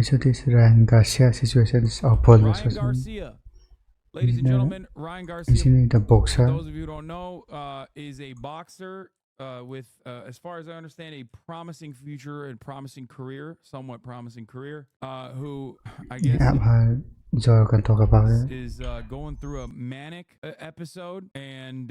So this Ryan Garcia situation is awful. Ryan Garcia, ladies and gentlemen, Ryan Garcia, Isn't the for boxer? those of you who don't know, is a boxer with, as far as I understand, a promising future and promising career, somewhat promising career, who I guess Joe can talk about it. is going through a manic episode. And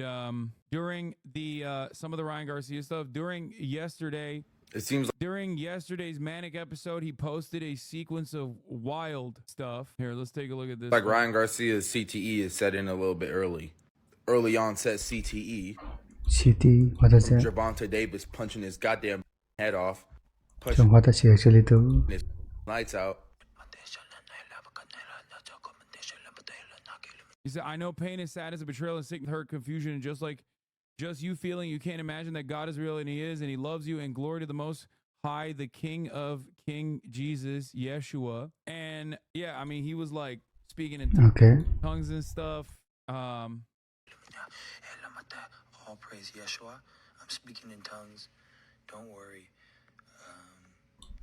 during the some of the Ryan Garcia stuff, during yesterday, it seems like during yesterday's manic episode, he posted a sequence of wild stuff. Here, let's take a look at this. like Ryan Garcia's CTE is set in a little bit early. Early onset CTE. CTE, what is that? Gervonta Davis punching his goddamn head off. So what does he actually do? His lights out. He said, I know pain and sadness and betrayal and sickness, hurt, confusion, and just you feeling you can't imagine that God is real and he is, and he loves you, and glory to the Most High, the King of King Jesus, Yeshua. And yeah, I mean, he was like speaking in tongues and stuff. All praise Yeshua. I'm speaking in tongues. Don't worry.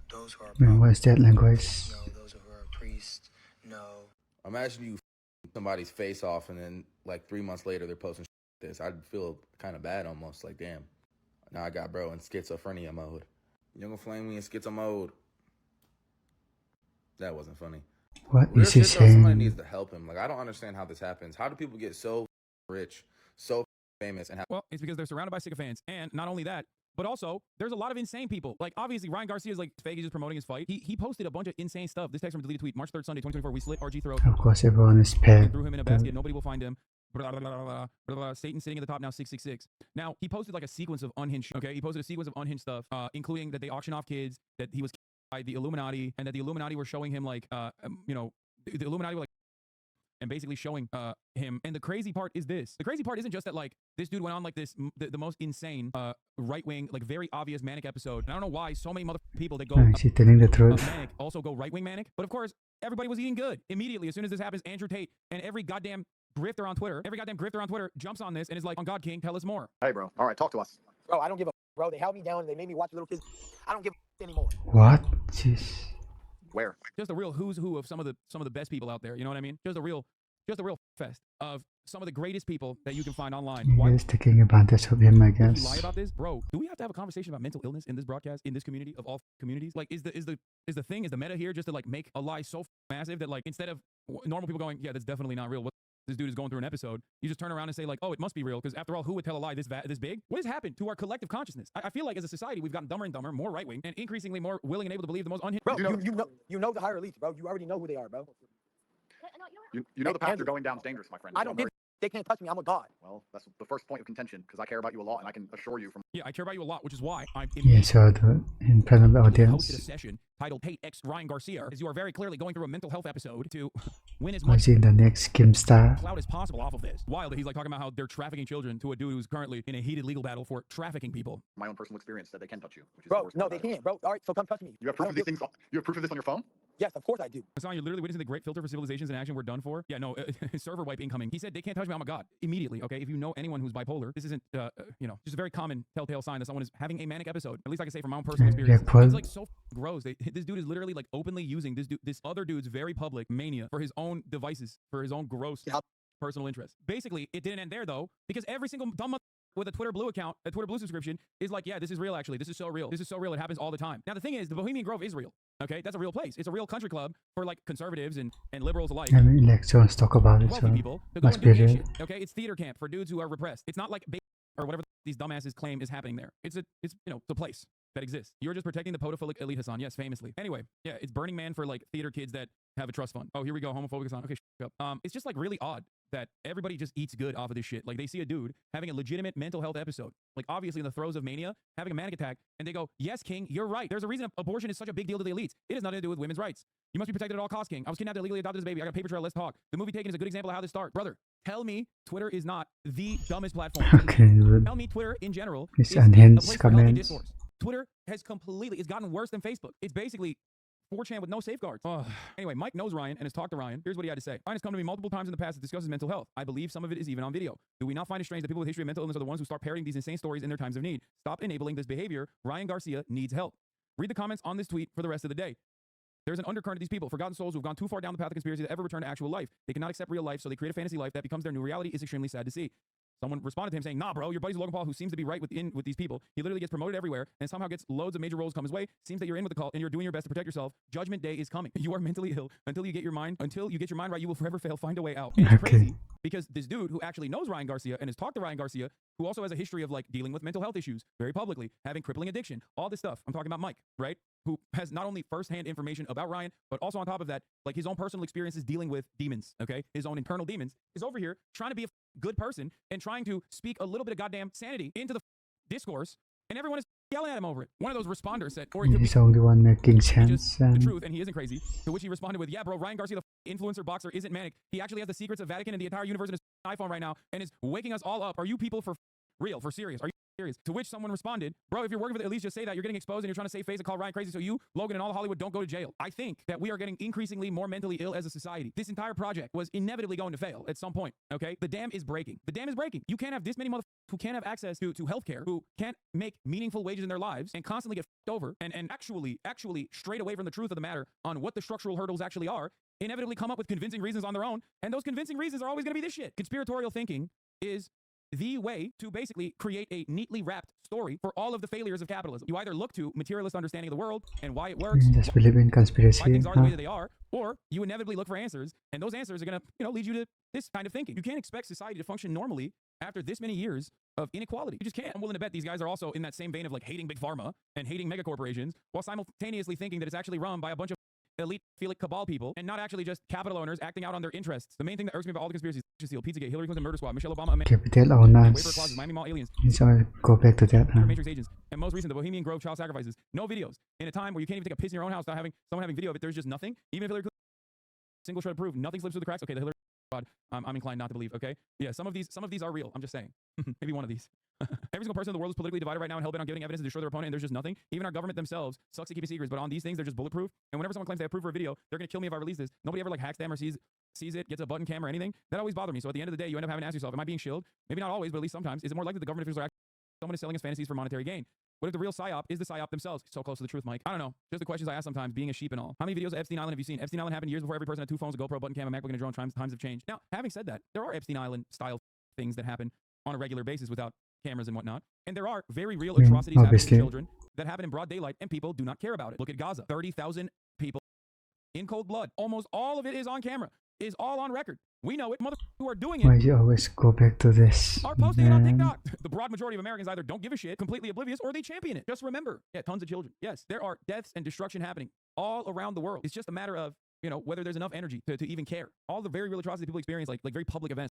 Those who are what is that language? no, those who are priests, no. Imagine you somebody's face off and then like 3 months later they're posting this. I'd feel kind of bad almost, like damn. Now I got bro in schizophrenia mode. You're gonna flame me in schizo mode. That wasn't funny. What Real is he shit, though, somebody saying? needs to help him. Like I don't understand how this happens. How do people get so rich, so famous, and have Well, it's because they're surrounded by sycophants, and not only that, but also there's a lot of insane people. Like obviously Ryan Garcia is like fake. He's just promoting his fight. He posted a bunch of insane stuff. This text from a deleted tweet, March 3rd, Sunday, 2024. We slit RG throat. Of course, everyone is paired. Threw him in a basket. Nobody will find him. Blah, blah, blah, blah, blah, blah. Satan sitting at the top now, 666. Now he posted like a sequence of unhinged. Okay, he posted a sequence of unhinged stuff, including that they auction off kids, that he was by the Illuminati, and that the Illuminati were showing him like, the Illuminati were like, and basically showing him. And the crazy part is this. The crazy part isn't just that like this dude went on like this, the most insane right-wing, like very obvious manic episode. And I don't know why so many people that go Is he telling the truth? manic also go right-wing manic. But of course, everybody was eating good immediately as soon as this happens. Andrew Tate and every goddamn grifter on Twitter jumps on this and is like, on God King, tell us more. Hey, bro. All right, talk to us. Bro, I don't give a bro. They held me down. They made me watch little kids. I don't give a anymore. What? Jeez. Where? Just a real who's who of some of the best people out there. You know what I mean? Just a real fest of some of the greatest people that you can find online. Why He's taking advantage of him, I would you guess. lie about this, bro? Do we have to have a conversation about mental illness in this broadcast, in this community of all communities? Like, is the meta here just to like make a lie so massive that like instead of normal people going, yeah, that's definitely not real. What this dude is going through an episode, you just turn around and say like, oh, it must be real, because after all, who would tell a lie this big? What has happened to our collective consciousness? I feel like as a society we've gotten dumber and dumber, more right wing, and increasingly more willing and able to believe the most unhinged. Bro, you know the higher elites, bro. You already know who they are, bro. You know the path you're going down is dangerous, my friend. I don't give. They can't touch me. I'm a god. Well, that's the first point of contention, because I care about you a lot, and I can assure you from... Yeah, I care about you a lot, which is why I'm Yeah, so in front of the hosted a audience. session titled Tate X Ryan Garcia, as you are very clearly going through a mental health episode to win as much Was in the next Kim Star? clout as possible off of this. Wild that he's like talking about how they're trafficking children to a dude who's currently in a heated legal battle for trafficking people. my own personal experience that they can touch you, which is the Bro, worst no, part they about it. can't, bro. All right, so come touch me. You have proof of these things? You have proof of this on your phone? Yes, of course I do. Hassan, you're literally witnessing the great filter for civilizations in action we're done for. Yeah, no, server wipe incoming. He said they can't touch me, I'm a god. Immediately, okay? If you know anyone who's bipolar, this isn't, just a very common telltale sign that someone is having a manic episode. At least I can say from my own personal experience. It's like so gross. This dude is literally like openly using this other dude's very public mania for his own devices, for his own gross personal interest. Basically, it didn't end there though, because every single dumb with a Twitter Blue account, a Twitter Blue subscription, is like, yeah, this is real actually. This is so real. This is so real. It happens all the time. Now the thing is, the Bohemian Grove is real. Okay, that's a real place. It's a real country club for like conservatives and liberals alike. I mean, elections talk about it, Wealthy so people to go must and do be gay real. shit. Okay, it's theater camp for dudes who are repressed. It's not like or whatever these dumbasses claim is happening there. It's the place that exists. You're just protecting the pedophilic elite, Hassan. Yes, famously. Anyway, yeah, it's Burning Man for like theater kids that have a trust fund. Oh, here we go, homophobic Hassan. Okay, shut up. It's just like really odd that everybody just eats good off of this shit. Like they see a dude having a legitimate mental health episode, like obviously in the throes of mania, having a manic attack, and they go, yes, King, you're right. There's a reason abortion is such a big deal to the elites. It has nothing to do with women's rights. You must be protected at all costs, King. I was kidnapped, illegally adopted as a baby. I got a paper trail. Let's talk. The movie Taken is a good example of how this starts. Brother, tell me Twitter is not the dumbest platform. Okay, Tell me Twitter in general it's is a unhinged place for healthy comments. discourse. Twitter has it's gotten worse than Facebook. It's basically 4chan with no safeguards. Anyway, Mike knows Ryan and has talked to Ryan. Here's what he had to say. Ryan has come to me multiple times in the past to discuss his mental health. I believe some of it is even on video. Do we not find it strange that people with history of mental illness are the ones who start parroting these insane stories in their times of need? Stop enabling this behavior. Ryan Garcia needs help. Read the comments on this tweet for the rest of the day. There's an undercurrent of these people, forgotten souls who've gone too far down the path of conspiracy to ever return to actual life. They cannot accept real life, so they create a fantasy life that becomes their new reality. Is extremely sad to see. Someone responded to him saying, nah, bro, your buddy's Logan Paul, who seems to be right with these people. He literally gets promoted everywhere and somehow gets loads of major roles come his way. Seems that you're in with the cult and you're doing your best to protect yourself. Judgment day is coming. You are mentally ill until you get your mind right. You will forever fail. Find a way out. And it's crazy because this dude who actually knows Ryan Garcia and has talked to Ryan Garcia, who also has a history of like dealing with mental health issues very publicly, having crippling addiction, all this stuff. I'm talking about Mike, right? Who has not only firsthand information about Ryan, but also on top of that, like his own personal experiences dealing with demons, okay? His own internal demons, is over here trying to be a good person and trying to speak a little bit of goddamn sanity into the discourse, and everyone is yelling at him over it. One of those responders said, or it could be He's only one making just sense. the And truth, and he isn't crazy. To which he responded with, yeah, bro, Ryan Garcia, the influencer boxer, isn't manic. He actually has the secrets of Vatican and the entire universe in his iPhone right now and is waking us all up. Are you people for real, for serious? Are you serious? To which someone responded, bro, if you're working with it, at least just say that. You're getting exposed and you're trying to save face and call Ryan crazy so you, Logan, and all of Hollywood don't go to jail. I think that we are getting increasingly more mentally ill as a society. This entire project was inevitably going to fail at some point, okay? The dam is breaking. The dam is breaking. You can't have this many motherfuckers who can't have access to healthcare, who can't make meaningful wages in their lives and constantly get f***ed over and actually strayed away from the truth of the matter on what the structural hurdles actually are, inevitably come up with convincing reasons on their own, and those convincing reasons are always going to be this shit. Conspiratorial thinking is the way to basically create a neatly wrapped story for all of the failures of capitalism. You either look to materialist understanding of the world and why it works, just believe in why conspiracy. things are the way that they are, or you inevitably look for answers, and those answers are going to, lead you to this kind of thinking. You can't expect society to function normally after this many years of inequality. You just can't. I'm willing to bet these guys are also in that same vein of like hating big pharma and hating mega corporations while simultaneously thinking that it's actually run by a bunch of elite Felix cabal people and not actually just capital owners acting out on their interests. The main thing that irks me about all the conspiracies: Seal, Pizzagate, Hillary Clinton murder squad, Michelle Obama, Capital waiver owners. clauses, Miami Mall aliens, So go back to that. Matrix agents, and most recent, the Bohemian Grove child sacrifices. No videos. In a time where you can't even take a piss in your own house without having someone having video of it, there's just nothing. Even if Hillary Clinton single shred proof, nothing slips through the cracks. Okay, the Hillary squad, I'm inclined not to believe. Okay, yeah, some of these are real. I'm just saying. Maybe one of these. Every single person in the world is politically divided right now and hell-bent on giving evidence to destroy their opponent, and there's just nothing. Even our government themselves sucks at keeping secrets, but on these things, they're just bulletproof. And whenever someone claims they have proof for a video, they're going to kill me if I release this. Nobody ever like hacks them or sees it, gets a button cam or anything. That always bothers me. So at the end of the day, you end up having to ask yourself, am I being shilled? Maybe not always, but at least sometimes. Is it more likely the government officials are actually someone is selling us fantasies for monetary gain? What if the real psyop is the psyop themselves? So close to the truth, Mike. I don't know. Just the questions I ask sometimes, being a sheep and all. How many videos of Epstein Island have you seen? Epstein Island happened years before every person had 2 phones, a GoPro, button cam, a MacBook, and a drone. Times have changed. Now, having said that, there are Epstein Island style things that happen on a regular basis without cameras and whatnot. And there are very real atrocities happening to children that happen in broad daylight, and people do not care about it. Look at Gaza. 30,000 people in cold blood. Almost all of it is on camera, is all on record. We know it. Motherfuckers who are doing Why it you always go back to this? are posting it on TikTok. The broad majority of Americans either don't give a shit, completely oblivious, or they champion it. Just remember, tons of children. Yes, there are deaths and destruction happening all around the world. It's just a matter of, whether there's enough energy to even care. All the very real atrocities people experience, like very public events,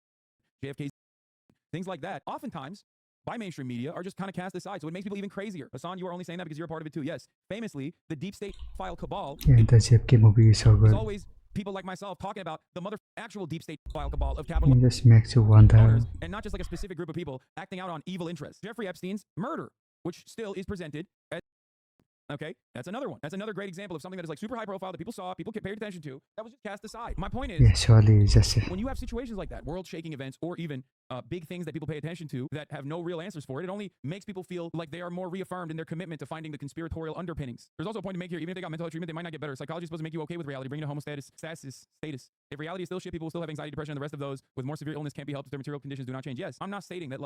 JFK, things like that, oftentimes by mainstream media are just kind of cast aside. So it makes people even crazier. Hassan, you are only saying that because you're a part of it too. Yes, famously, the deep state file cabal Yeah, the JFK movie is so is good. always people like myself talking about the actual deep state file cabal of capital It just makes you wonder. owners, and not just like a specific group of people acting out on evil interests. Jeffrey Epstein's murder, which still is presented as, okay, that's another one. That's another great example of something that is like super high profile that people saw, people paid attention to, that was just cast aside. My point is, Yeah, surely just when you have situations like that, world-shaking events, or even big things that people pay attention to that have no real answers for it, it only makes people feel like they are more reaffirmed in their commitment to finding the conspiratorial underpinnings. There's also a point to make here, even if they got mental health treatment, they might not get better. Psychology is supposed to make you okay with reality, bring it to homostasis status. If reality is still shit, people will still have anxiety, depression, and the rest of those with more severe illness can't be helped if their material conditions do not change. Yes, I'm not stating that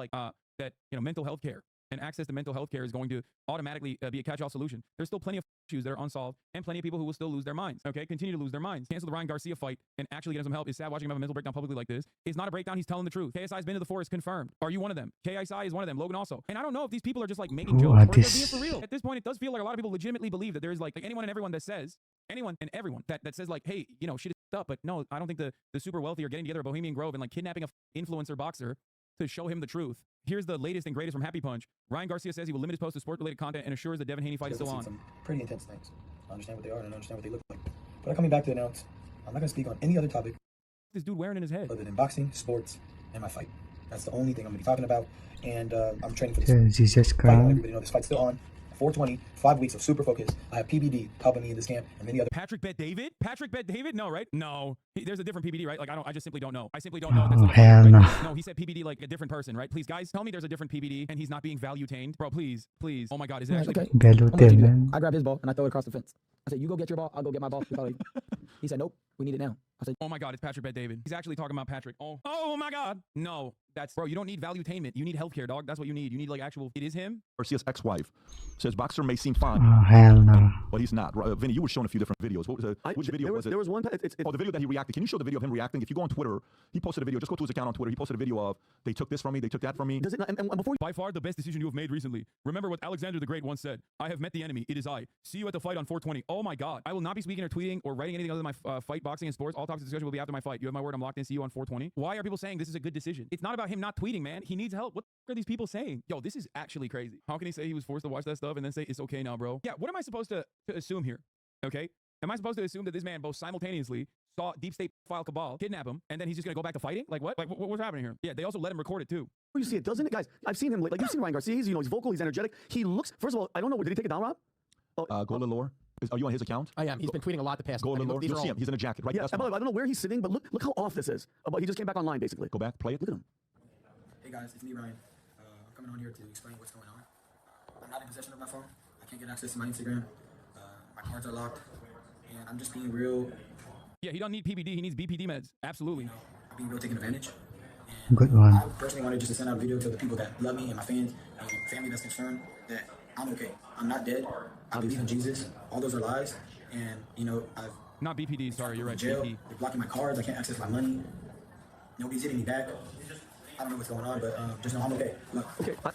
mental health care and access to mental health care is going to automatically be a catch-all solution. There's still plenty of issues that are unsolved and plenty of people who will still lose their minds, okay? Continue to lose their minds. Cancel the Ryan Garcia fight and actually get him some help. Is sad watching him have a mental breakdown publicly like this. It's not a breakdown. He's telling the truth. KSI's been to the forest, confirmed. Are you one of them? KSI is one of them. Logan also. And I don't know if these people are just like making Who jokes are or if they're these? being for real. At this point, it does feel like a lot of people legitimately believe that there is like anyone and everyone that says, that says like, hey, shit is up, but no, I don't think the super wealthy are getting together at Bohemian Grove and like kidnapping a influencer boxer to show him the truth. Here's the latest and greatest from Happy Punch. Ryan Garcia says he will limit his post to sport-related content and assures the Devin Haney fight is still on. Some pretty intense things. I understand what they are and I understand what they look like. But coming back to announce, I'm not going to speak on any other topic This dude wearing in his head. other than boxing, sports, and my fight. That's the only thing I'm going to be talking about. And I'm training for this Yeah, Jesus fight. I want Christ. everybody to know this fight's still on. 420, 5 weeks of super focus. I have PBD helping me in this camp and many other. Patrick Bet David? Patrick Bet David? No, right? No. There's a different PBD, right? Like, I just simply don't know. I simply don't know. Oh, That's hell right? no. No, he said PBD like a different person, right? Please, guys, tell me there's a different PBD and he's not being value-tained. Bro, please. Oh my God, is it actually? Value I'm gonna let you do man. that. I grab his ball and I throw it across the fence. I said, you go get your ball, I'll go get my ball. He said, nope, we need it now. I said, Oh my God, it's Patrick Bet David. He's actually talking about Patrick. Oh my God. No, bro, you don't need valuetainment. You need healthcare, dog. That's what you need. You need like actual, it is him. Garcia's ex-wife says boxer may seem fine, Oh, hell no. but he's not. Vinny, you were showing a few different videos. What was which video was it? There was one. Oh, the video that he reacted. Can you show the video of him reacting? If you go on Twitter, he posted a video. Just go to his account on Twitter. He posted a video of, they took this from me, they took that from me. Does it? And before By far the best decision you have made recently. Remember what Alexander the Great once said. I have met the enemy. It is I. See you at the fight on 420. Oh my God. I will not be speaking or tweeting or writing anything other than my fight, boxing, and sports. All talks and discussion will be after my fight. You have my word. I'm locked in. See you on 420. Why are people saying this is a good decision? It's not about him not tweeting, man. He needs help. What the are these people saying? Yo, this is actually crazy. How can he say he was forced to watch that stuff and then say it's okay now, bro? Yeah, what am I supposed to assume here? Okay? Am I supposed to assume that this man both simultaneously saw Deep State file cabal, kidnap him, and then he's just going to go back to fighting? Like what? Like what's happening here? Yeah, they also let him record it too. you see it, doesn't it, guys? I've seen him. Like you've seen Ryan Garcia. He's he's vocal. He's energetic. He looks. First of all, I don't know. Did he take it down, Rob? Golden Lore. Are you on his account? I am. He's been tweeting a lot the past. Golden I mean, Lore. these You'll are see all- him. He's in a jacket, right? Yeah. That's I fine. don't know where he's sitting, but look how off this is. But he just came back online, basically. Go back, play it. Look at him. Hey guys, it's me, Ryan. I'm coming on here to explain what's going on. I'm not in possession of my phone. I can't get access to my Instagram. My cards are locked. And I'm just being real. Yeah, he don't need PBD. He needs BPD meds. Absolutely. I'm being real taken advantage. Good one. I personally wanted just to send out a video to the people that love me and my fans and family that's concerned that I'm okay. I'm not dead. I believe in Jesus. All those are lies. And, I've Not BPD. Sorry, you're been right. in jail. BP. They're blocking my cards. I can't access my money. Nobody's hitting me back. I don't know what's going on, but just know I'm okay. Look.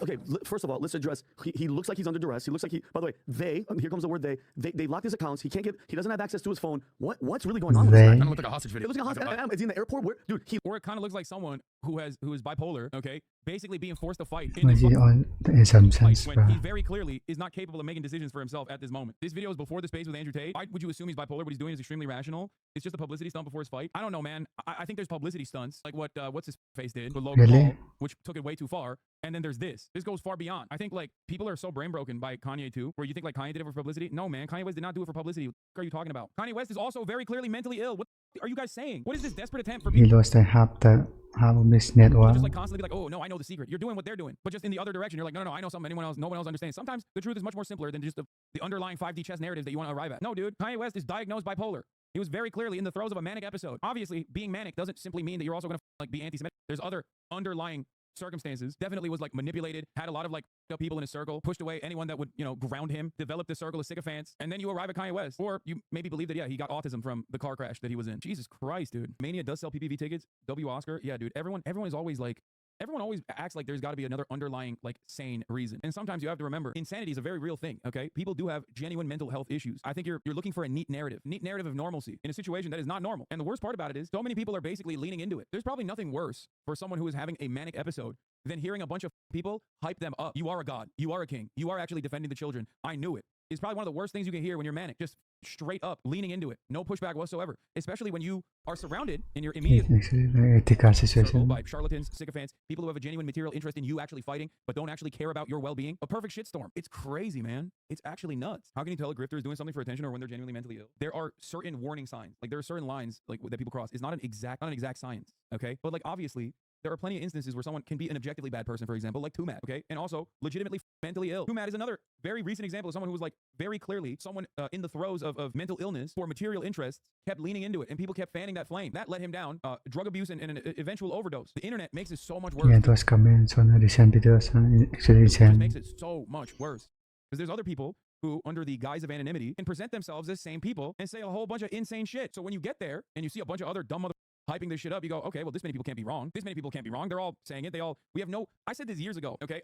Okay. First of all, let's address. He looks like he's under duress. He looks like he. By the way, here comes the word they. They locked his accounts. He can't get. He doesn't have access to his phone. What's really going on with this They- guy? Kind of look like a hostage It video. looks like a hospital. Is he in the airport? Where, dude? Or it kind of looks like someone who is bipolar. Okay, basically being forced to fight in Was this he fucking on the fight assumptions, when bro? he very clearly is not capable of making decisions for himself at this moment. This video is before the space with Andrew Tate. Why would you assume he's bipolar? What he's doing is extremely rational. It's just a publicity stunt before his fight. I don't know, man. I think there's publicity stunts like what's his face did with Logan Really? Paul, which took it way too far. And then there's this. This goes far beyond. I think like people are so brain broken by Kanye too, where you think like Kanye did it for publicity. No, man. Kanye West did not do it for publicity. What are you talking about? Kanye West is also very clearly mentally ill. What are you guys saying? What is this desperate attempt for He people lost half of his net to worth. just like constantly be like, oh no, I know the secret. You're doing what they're doing, but just in the other direction. You're like, no, I know something no one else understands. Sometimes the truth is much more simpler than just the underlying 5D chess narratives that you want to arrive at. No, dude, Kanye West is diagnosed bipolar. He was very clearly in the throes of a manic episode. Obviously, being manic doesn't simply mean that you're also going to like be anti-Semitic. There's other underlying circumstances. Definitely was like manipulated, had a lot of like people in his circle, pushed away anyone that would, ground him, developed a circle of sycophants, and then you arrive at Kanye West. Or you maybe believe that, yeah, he got autism from the car crash that he was in. Jesus Christ, dude. Mania does sell PPV tickets. W Oscar. Yeah, dude. Everyone is always like, everyone always acts like there's got to be another underlying, like, sane reason. And sometimes you have to remember, insanity is a very real thing, okay? People do have genuine mental health issues. I think you're looking for a neat narrative of normalcy in a situation that is not normal. And the worst part about it is so many people are basically leaning into it. There's probably nothing worse for someone who is having a manic episode than hearing a bunch of people hype them up. You are a god. You are a king. You are actually defending the children. I knew it. It's probably one of the worst things you can hear when you're manic. Just straight up leaning into it. No pushback whatsoever. Especially when you are surrounded in your immediate It's actually a very ethical circle situation. by charlatans, sycophants, people who have a genuine material interest in you actually fighting, but don't actually care about your well-being. A perfect shitstorm. It's crazy, man. It's actually nuts. How can you tell a grifter is doing something for attention or when they're genuinely mentally ill? There are certain warning signs. Like there are certain lines like that people cross. It's not an exact science, okay? But like obviously, there are plenty of instances where someone can be an objectively bad person, for example, like Tumat, okay? And also legitimately mentally ill. Tumat is another very recent example of someone who was like very clearly someone in the throes of mental illness for material interests, kept leaning into it, and people kept fanning that flame. That let him down, drug abuse and an eventual overdose. The internet makes it so much worse. Yeah, those comments on the recent videos actually It just recent. makes it so much worse. Because there's other people who, under the guise of anonymity, can present themselves as same people and say a whole bunch of insane shit. So when you get there and you see a bunch of other dumb mother hyping this shit up, you go, okay, well, this many people can't be wrong. This many people can't be wrong. They're all saying it. I said this years ago, okay?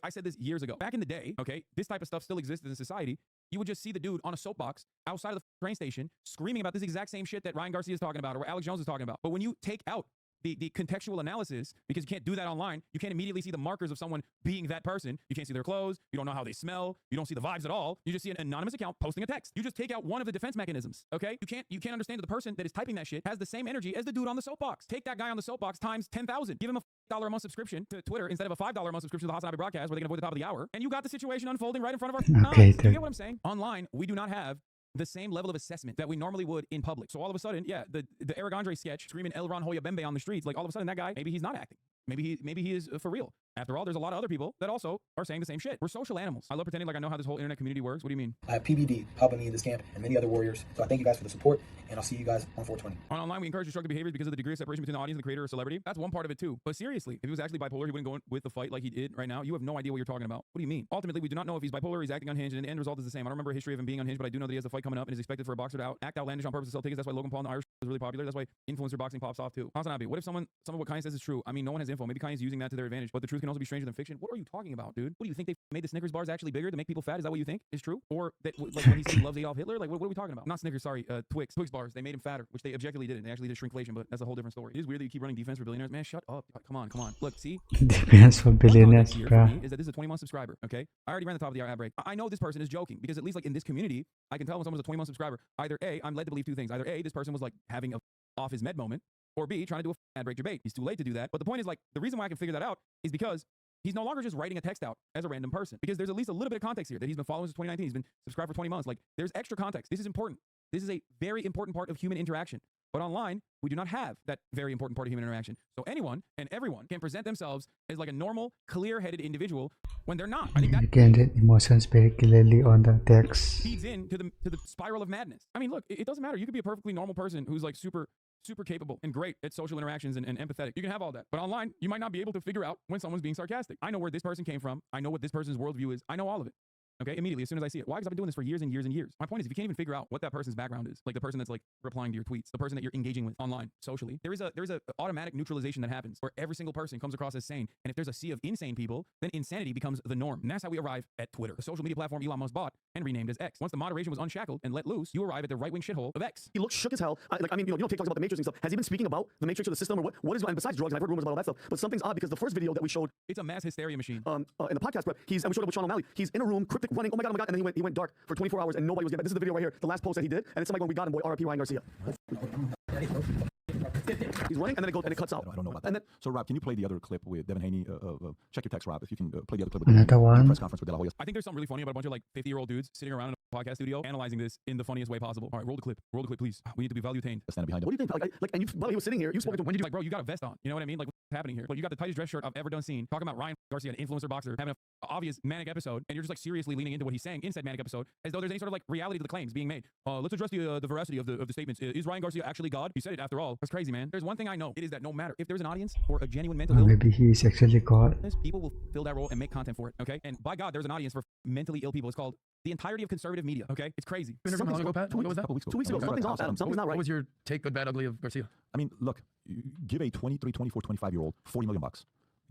Back in the day, okay, this type of stuff still existed in society. You would just see the dude on a soapbox outside of the train station screaming about this exact same shit that Ryan Garcia is talking about or Alex Jones is talking about. But when you take out the contextual analysis, because you can't do that online, you can't immediately see the markers of someone being that person. You can't see their clothes. You don't know how they smell. You don't see the vibes at all. You just see an anonymous account posting a text. You just take out one of the defense mechanisms, okay? You can't understand that the person that is typing that shit has the same energy as the dude on the soapbox. Take that guy on the soapbox times 10,000. Give him a $5 a month subscription to Twitter instead of a $5 a month subscription to the Hasanabi broadcast where they can avoid the top of the hour. And you got the situation unfolding right in front of our Okay, eyes. Do you then. get what I'm saying? Online, we do not have the same level of assessment that we normally would in public. So all of a sudden, yeah, the Eric Andre sketch screaming El Ron Hoya Bembe on the streets, like all of a sudden that guy, maybe he's not acting. maybe he is for real. After all, there's a lot of other people that also are saying the same shit. We're social animals. I love pretending like I know how this whole internet community works. What do you mean? I have PBD helping me in this camp and many other warriors. So I thank you guys for the support, and I'll see you guys on 420. Online, we encourage destructive behaviors because of the degree of separation between the audience and the creator or celebrity. That's one part of it too. But seriously, if he was actually bipolar, he wouldn't go in with the fight like he did right now. You have no idea what you're talking about. What do you mean? Ultimately, we do not know if he's bipolar or he's acting unhinged, and the end result is the same. I don't remember a history of him being unhinged, but I do know that he has a fight coming up and is expected for a boxer to act outlandish on purpose to sell tickets. That's why Logan Paul and the Irish was really popular. That's why influencer boxing pops off too. Hasanabi, what if some of what Kanye says is true? I mean, no one has info. Maybe Kanye's using that to their advantage, but the truth can also be stranger than fiction. What are you talking about, dude? What do you think they made the Snickers bars actually bigger to make people fat? Is that what you think is true? Or that like when he said he loves Adolf Hitler? Like what are we talking about? Not Snickers, sorry, Twix bars. They made him fatter, which they objectively didn't. They actually did shrinkflation, but that's a whole different story. It is weird that you keep running defense for billionaires. Man, shut up. Come on. Look, see? Depends for billionaires, Here bro. for me is that this is a 20-month subscriber, okay? I already ran the top of the hour ad break. I know this person is joking because at least like in this community, I can tell when someone's a 20-month subscriber. Either A, I'm led to believe two things. Either A, this person was like having a off his med moment, or B, trying to do a ad break debate. He's too late to do that. But the point is like the reason why I can figure that out is because he's no longer just writing a text out as a random person. Because there's at least a little bit of context here that he's been following since 2019. He's been subscribed for 20 months. Like there's extra context. This is important. This is a very important part of human interaction. But online, we do not have that very important part of human interaction. So anyone and everyone can present themselves as like a normal, clear-headed individual when they're not. I think that You can read emotions very clearly on the text. feeds into the spiral of madness. I mean, look, it doesn't matter. You could be a perfectly normal person who's like super capable and great at social interactions and empathetic. You can have all that. But online, you might not be able to figure out when someone's being sarcastic. I know where this person came from. I know what this person's worldview is. I know all of it. Okay, immediately, as soon as I see it. Why? Because I've been doing this for years and years and years. My point is, if you can't even figure out what that person's background is, like the person that's like replying to your tweets, the person that you're engaging with online, socially, there is a automatic neutralization that happens where every single person comes across as sane. And if there's a sea of insane people, then insanity becomes the norm. And that's how we arrive at Twitter, the social media platform Elon Musk bought and renamed as X. Once the moderation was unshackled and let loose, you arrive at the right-wing shithole of X. He looks shook as hell. I mean, you know, TikTok's about the Matrix and stuff. Has he been speaking about the Matrix or the system or what is? And besides drugs, and I've heard rumors about all that stuff. But something's odd because the first video that we showed, It's a mass hysteria machine. in the podcast prep, and we showed it with Sean O'Malley. He's in a room, cryptic, running. Oh my god! And then he went dark for 24 hours, and nobody was getting back. This is the video right here, the last post that he did, and it's somebody going, "We got him, boy, R.I.P. Ryan Garcia." He's running, and then it cuts out. I don't know about that. And then, So, Rob, can you play the other clip with Devin Haney? Check your text, Rob, if you can play the other clip. Another the one? press conference with De La Hoya. I think there's something really funny about a bunch of like 50-year-old dudes sitting around in a podcast studio analyzing this in the funniest way possible. All right, roll the clip, please. We need to be value-tained. Stand behind what him. do you think? And while he was sitting here, you spoke to him. When you do like, bro, you got a vest on. You know what I mean? Like, what's happening here? Like, you got the tightest dress shirt I've ever done seen. Talking about Ryan Garcia, an influencer boxer, having a obvious manic episode, and you're just like seriously leaning into what he's saying in said manic episode, as though there's any sort of like reality to the claims being made. Let's address the veracity of the statements. Is Ryan Garcia actually God? He said it after all. That's crazy, man. There's one thing I know. It is that no matter if there's an audience for a genuine mental illness, Maybe he is actually God. people will fill that role and make content for it. Okay, and by God, there's an audience for mentally ill people. It's called the entirety of conservative media. Okay, it's crazy. How long ago, Pat? What was that? Couple weeks ago. 2 weeks ago, something's off, Adam. Something's not What right. was your take, good, bad, ugly of Garcia? I mean, look, you give a 23, 24, 25-year-old $40 million.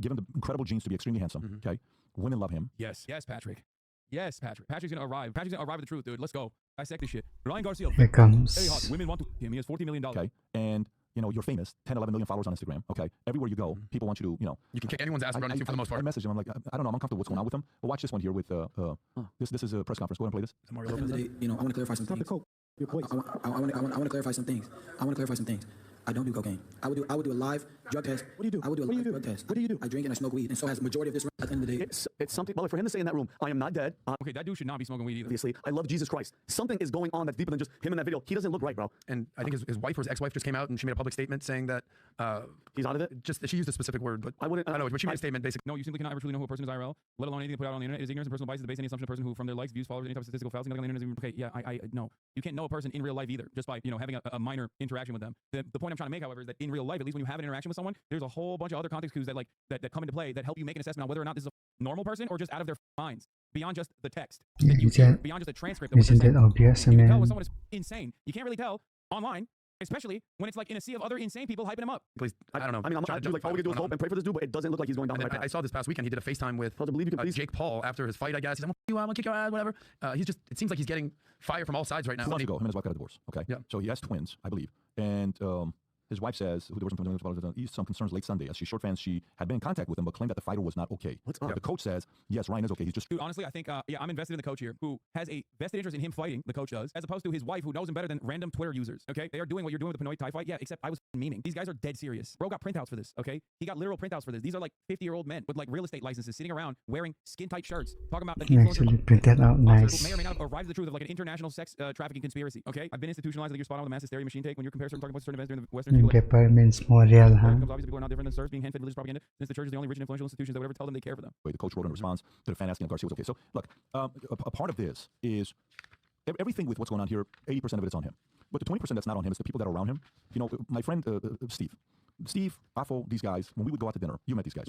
Give him the incredible genes to be extremely handsome. Okay, women love him. Yes, Patrick. Yes, Patrick. Patrick's gonna arrive. Patrick's gonna arrive at the truth, dude. Let's go. Dissect this shit. Ryan Garcia. Here comes. Very hot. Women want to him. He has $40 million. Okay, and you know you're famous, 10, 11 million followers on Instagram. Okay, everywhere you go, people want you to, you know. You can kick anyone's ass and run into for the most I part. message him. I'm like, I don't know. I'm uncomfortable what's going on with him. But watch this one here with this is a press conference. Go ahead and play this. Mario At the end Lopez. of the day, I want to clarify some things. I want to clarify some things. I don't do cocaine. I would do a live drug test. What do you do? I would do a What do live you do? drug test. What do you do? I drink and I smoke weed, and so has the majority of this room. At the end of the day, It's something. By the way, for him to say in that room, "I am not dead," Okay, that dude should not be smoking weed either. obviously, I love Jesus Christ. Something is going on that's deeper than just him in that video. He doesn't look right, bro. And I think his wife or his ex-wife just came out and she made a public statement saying that He's out of it. just she used a specific word, but I wouldn't. I don't know. But she made a statement basically. No, you simply cannot ever truly know who a person is IRL, let alone anything to put out on the internet. It is ignorance and personal bias is the base any assumption of a person who, from their likes, views, followers, any type of statistical fallacy, nothing on the internet is even, okay, yeah, I no. You can't know a person in real life either, just by, you know, having a minor interaction with them. The point I'm trying to make, however, is that in real life, at least when you have an interaction with someone, there's a whole bunch of other context clues that come into play that help you make an assessment on whether or not this is a normal person or just out of their minds, beyond just the text Yeah, that you is hear, that- beyond just a transcript of what they're Isn't saying. that obvious? I You can tell when mean, someone is insane. You can't really tell online, especially when it's like in a sea of other insane people hyping him up. Please, I don't know. I mean, Trying to like all we can do is justify hope and pray for this dude, but it doesn't look like he's going down And the then right I path. saw this past weekend he did a FaceTime with Hard to believe you can please. Jake Paul after his fight, I guess. He's like, I'm gonna kick your ass, whatever. He's just, it seems like he's getting fire from all sides right now. 2 months ago, him and his wife got a divorce. Okay. Yeah. So he has twins, I believe, and his wife says, who there was some concerns late Sunday. As she short fans, she had been in contact with him, but claimed that the fighter was not okay. What's up? The coach says, yes, Ryan is okay. He's just Dude, honestly, I think, I'm invested in the coach here, who has a vested interest in him fighting, the coach does, as opposed to his wife, who knows him better than random Twitter users, okay? They are doing what you're doing with the Pinoy Thai fight, yeah, except I was memeing. These guys are dead serious. Bro got printouts for this, okay? He got literal printouts for this. These are like 50-year-old men with like real estate licenses sitting around wearing skin-tight shirts, talking about an he influencer actually printed out who nice. may or may not have arrived at the truth of like an international sex trafficking conspiracy, okay? I've been institutionalized. I think you're spot on with the mass hysteria machine take when you compare certain talking points to certain events during the Western in paper means more real, huh? Because obviously people are not different than serfs being hand-fed religious propaganda, since the church is the only rich and influential institutions that would ever tell them they care for them. The coach wrote in response to the fan asking if Garcia was okay. So look, a part of this is everything with what's going on here. 80% of it is on him, but the 20% that's not on him is the people that are around him. You know, my friend Steve, Afo, these guys. When we would go out to dinner, you met these guys.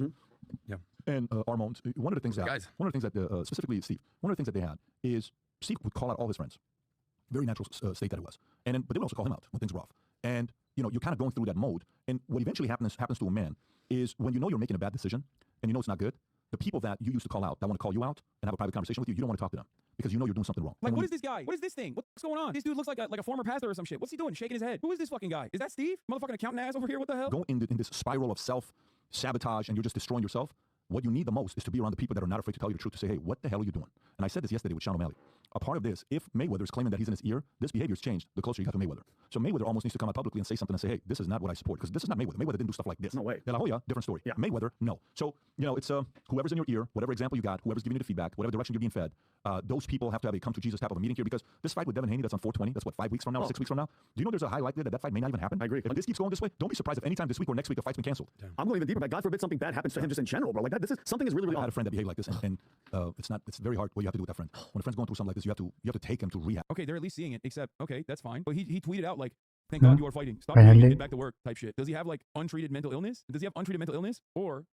Yeah. And Armand, one of the things that specifically Steve, one of the things that they had is Steve would call out all his friends. Very natural state that it was, and then but they would also call him out when things were off. And you know, you're kind of going through that mode. And what eventually happens to a man is when you know you're making a bad decision and you know it's not good. The people that you used to call out, that want to call you out and have a private conversation with you, you don't want to talk to them because you know you're doing something wrong. Like, what is this guy? What is this thing? What's going on? This dude looks like a former pastor or some shit. What's he doing? Shaking his head. Who is this fucking guy? Is that Steve? Motherfucking accountant ass over here? What the hell? Go in this spiral of self-sabotage and you're just destroying yourself. What you need the most is to be around the people that are not afraid to tell you the truth, to say, hey, what the hell are you doing? And I said this yesterday with Sean O'Malley. A part of this, if Mayweather is claiming that he's in his ear, this behavior's changed the closer you got to Mayweather. So Mayweather almost needs to come out publicly and say something and say, hey, this is not what I support, because this is not Mayweather. Mayweather didn't do stuff like this. No way. De La Hoya, different story. Yeah. Mayweather, no. So, you know, it's whoever's in your ear, whatever example you got, whoever's giving you the feedback, whatever direction you're being fed, those people have to have a come to Jesus type of a meeting here, because this fight with Devin Haney, that's on 420, that's what, 5 weeks from now, 6 weeks from now? Do you know there's a high likelihood that fight may not even happen? I agree. If this keeps going this way, don't be surprised if anytime this week or next week the fight's been canceled. I'm going even deeper. God forbid something bad happens to him just in general, bro. Like that, something is really, really I had odd. a friend that behaved like this, and it's very hard what you have to do with that friend. When a friend's going through something like this, you have to take him to rehab. Okay, they're at least seeing it, except, okay, that's fine. But he tweeted out, like, thank Huh? God you are fighting. Stop fighting and Finally. get back to work type shit. Does he have, like, untreated mental illness? Does he have untreated mental illness? Or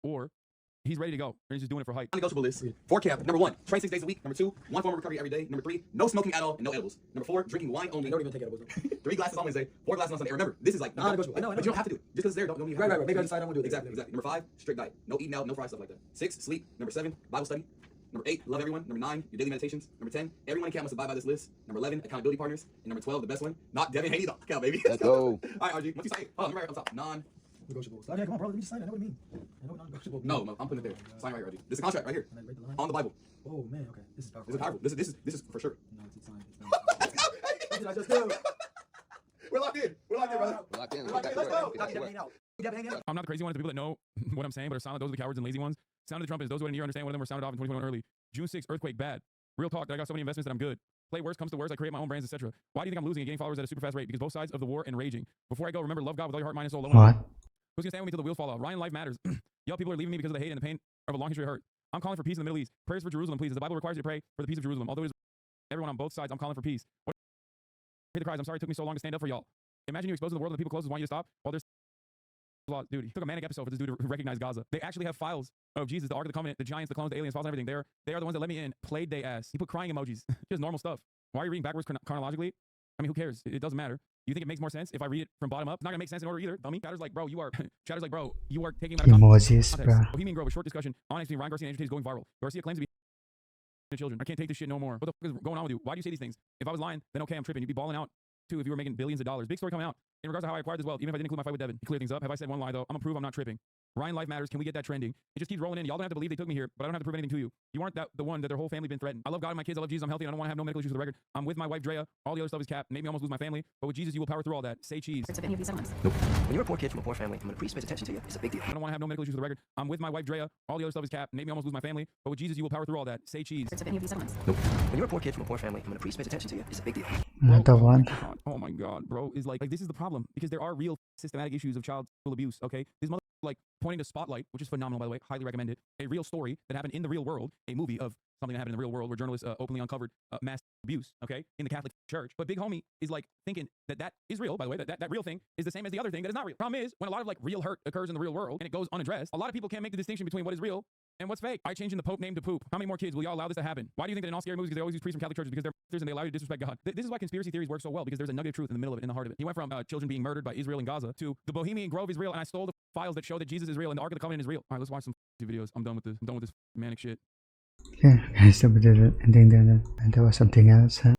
he's ready to go, and he's just doing it for hype? Non-negotiable list for camp. Number 1, train 6 days a week. Number 2, 1 form of recovery every day. Number 3, no smoking at all and no edibles. Number 4, drinking wine only. I don't even take edibles. 3 glasses on Wednesday, 4 glasses on Sunday. Remember, this is like non-negotiable. I know, but you don't have to do it. Just because it's there, don't mean you have to. Right. Maybe I decide I don't want to do it. Exactly. Number 5, strict diet. No eating out, no fried stuff like that. 6, sleep. Number 7, Bible study. Number 8, love everyone. Number 9, your daily meditations. Number 10, everyone in camp must abide by this list. Number 11, accountability partners. And number 12, the best one, not Devin Haney dog account, baby. Let's go. All right, RG, once you say, oh, number right on top, non-negotiable. Okay, come on, bro, let me just sign it. I know what it means. I know what non-negotiable means. No, I'm putting it there. Sign right, RG. This is a contract right here. Can I write the line? On the Bible. Oh man, okay, this is powerful. This is powerful. This is for sure. No, it's signed. Let's go. What did I just do? We're locked in. We're locked in, brother. We're locked in. Let's go. I'm not the crazy one. The people that know what I'm saying but are silent, those are the cowards and lazy ones. Sound of the trumpet is those who didn't hear understand one of them were sounded off in 2021 early. June 6th, earthquake, bad. Real talk, that I got so many investments that I'm good. Play worse comes to worse, I create my own brands, etc. Why do you think I'm losing and gaining followers at a super fast rate? Because both sides of the war and raging. Before I go, remember, love God with all your heart, mind, and soul. What? Who's gonna stand with me till the wheels fall off? Ryan, life matters. Y'all people are leaving me because of the hate and the pain of a long history of hurt. I'm calling for peace in the Middle East. Prayers for Jerusalem, please. As the Bible requires you to pray for the peace of Jerusalem. Although it is everyone on both sides, I'm calling for peace. What? Hear the cries. I'm sorry it took me so long to stand up for y'all. Imagine you exposing the world to the people closest want you to stop while there's dude, it took a manic episode for this dude to recognize Gaza. They actually have files of Jesus, the Ark of the Covenant, the giants, the clones, the aliens, files and everything. They are the ones that let me in. Played they ass. He put crying emojis. Just normal stuff. Why are you reading backwards chronologically? I mean, who cares? It doesn't matter. You think it makes more sense if I read it from bottom up? It's not gonna make sense in order either. Dummy. Chatter's like, bro, you are taking my Emojis, context. bruh. Bohemian Grove, a short discussion on between Ryan Garcia and Andrew Tate is going viral. Garcia claims to be children. I can't take this shit no more. What the fuck is going on with you? Why do you say these things? If I was lying, then okay, I'm tripping. You'd be balling out too if you were making billions of dollars. Big story coming out. In regards to how I acquired this wealth, even if I didn't include my fight with Devin, to clear things up. Have I said one lie though? I'm gonna prove I'm not tripping. Ryan, life matters. Can we get that trending? It just keeps rolling in. Y'all don't have to believe they took me here, but I don't have to prove anything to you. You aren't the one that their whole family been threatened. I love God and my kids. I love Jesus. I'm healthy. And I don't want to have no medical issues with the record. I'm with my wife Drea. All the other stuff is capped. Made me almost lose my family. But with Jesus, you will power through all that. Say cheese. Of any of these settlements. Nope. When you're a poor kid from a poor family and when a priest pays attention to you, it's a big deal. I don't want to have no medical issues with the record. I'm with my wife Drea. All the other stuff is capped. Made me almost lose my family. But with Jesus, you will power through all that. Say cheese. Of any of these settlements. Nope. When you're a poor kid from a poor family and when a priest pays attention to you, it's a big deal. Another one. Oh my God, bro. Is like this is the problem because there are real systematic issues of child abuse. Okay, these mother like pointing to Spotlight, which is phenomenal by the way, highly recommend it. A real story that happened in the real world, a movie of something that happened in the real world where journalists openly uncovered mass abuse. Okay, in the Catholic Church. But Big Homie is like thinking that is real. By the way, that real thing is the same as the other thing that is not real. Problem is when a lot of like real hurt occurs in the real world and it goes unaddressed, a lot of people can't make the distinction between what is real and what's fake. I changing the Pope name to Poop. How many more kids will y'all allow this to happen? Why do you think that in all scary movies they always use priests from Catholic churches because they're monsters and they allow you to disrespect God? This is why conspiracy theories work so well because there's a nugget of truth in the middle of it, in the heart of it. He went from children being murdered by Israel and Gaza to the Bohemian Grove is real and I stole the files that show that Jesus is real and the Ark of the Covenant is real. All right, let's watch some videos. I'm done with this. I'm done with this manic shit. Yeah, guys, so we did it. And then there was something else, huh?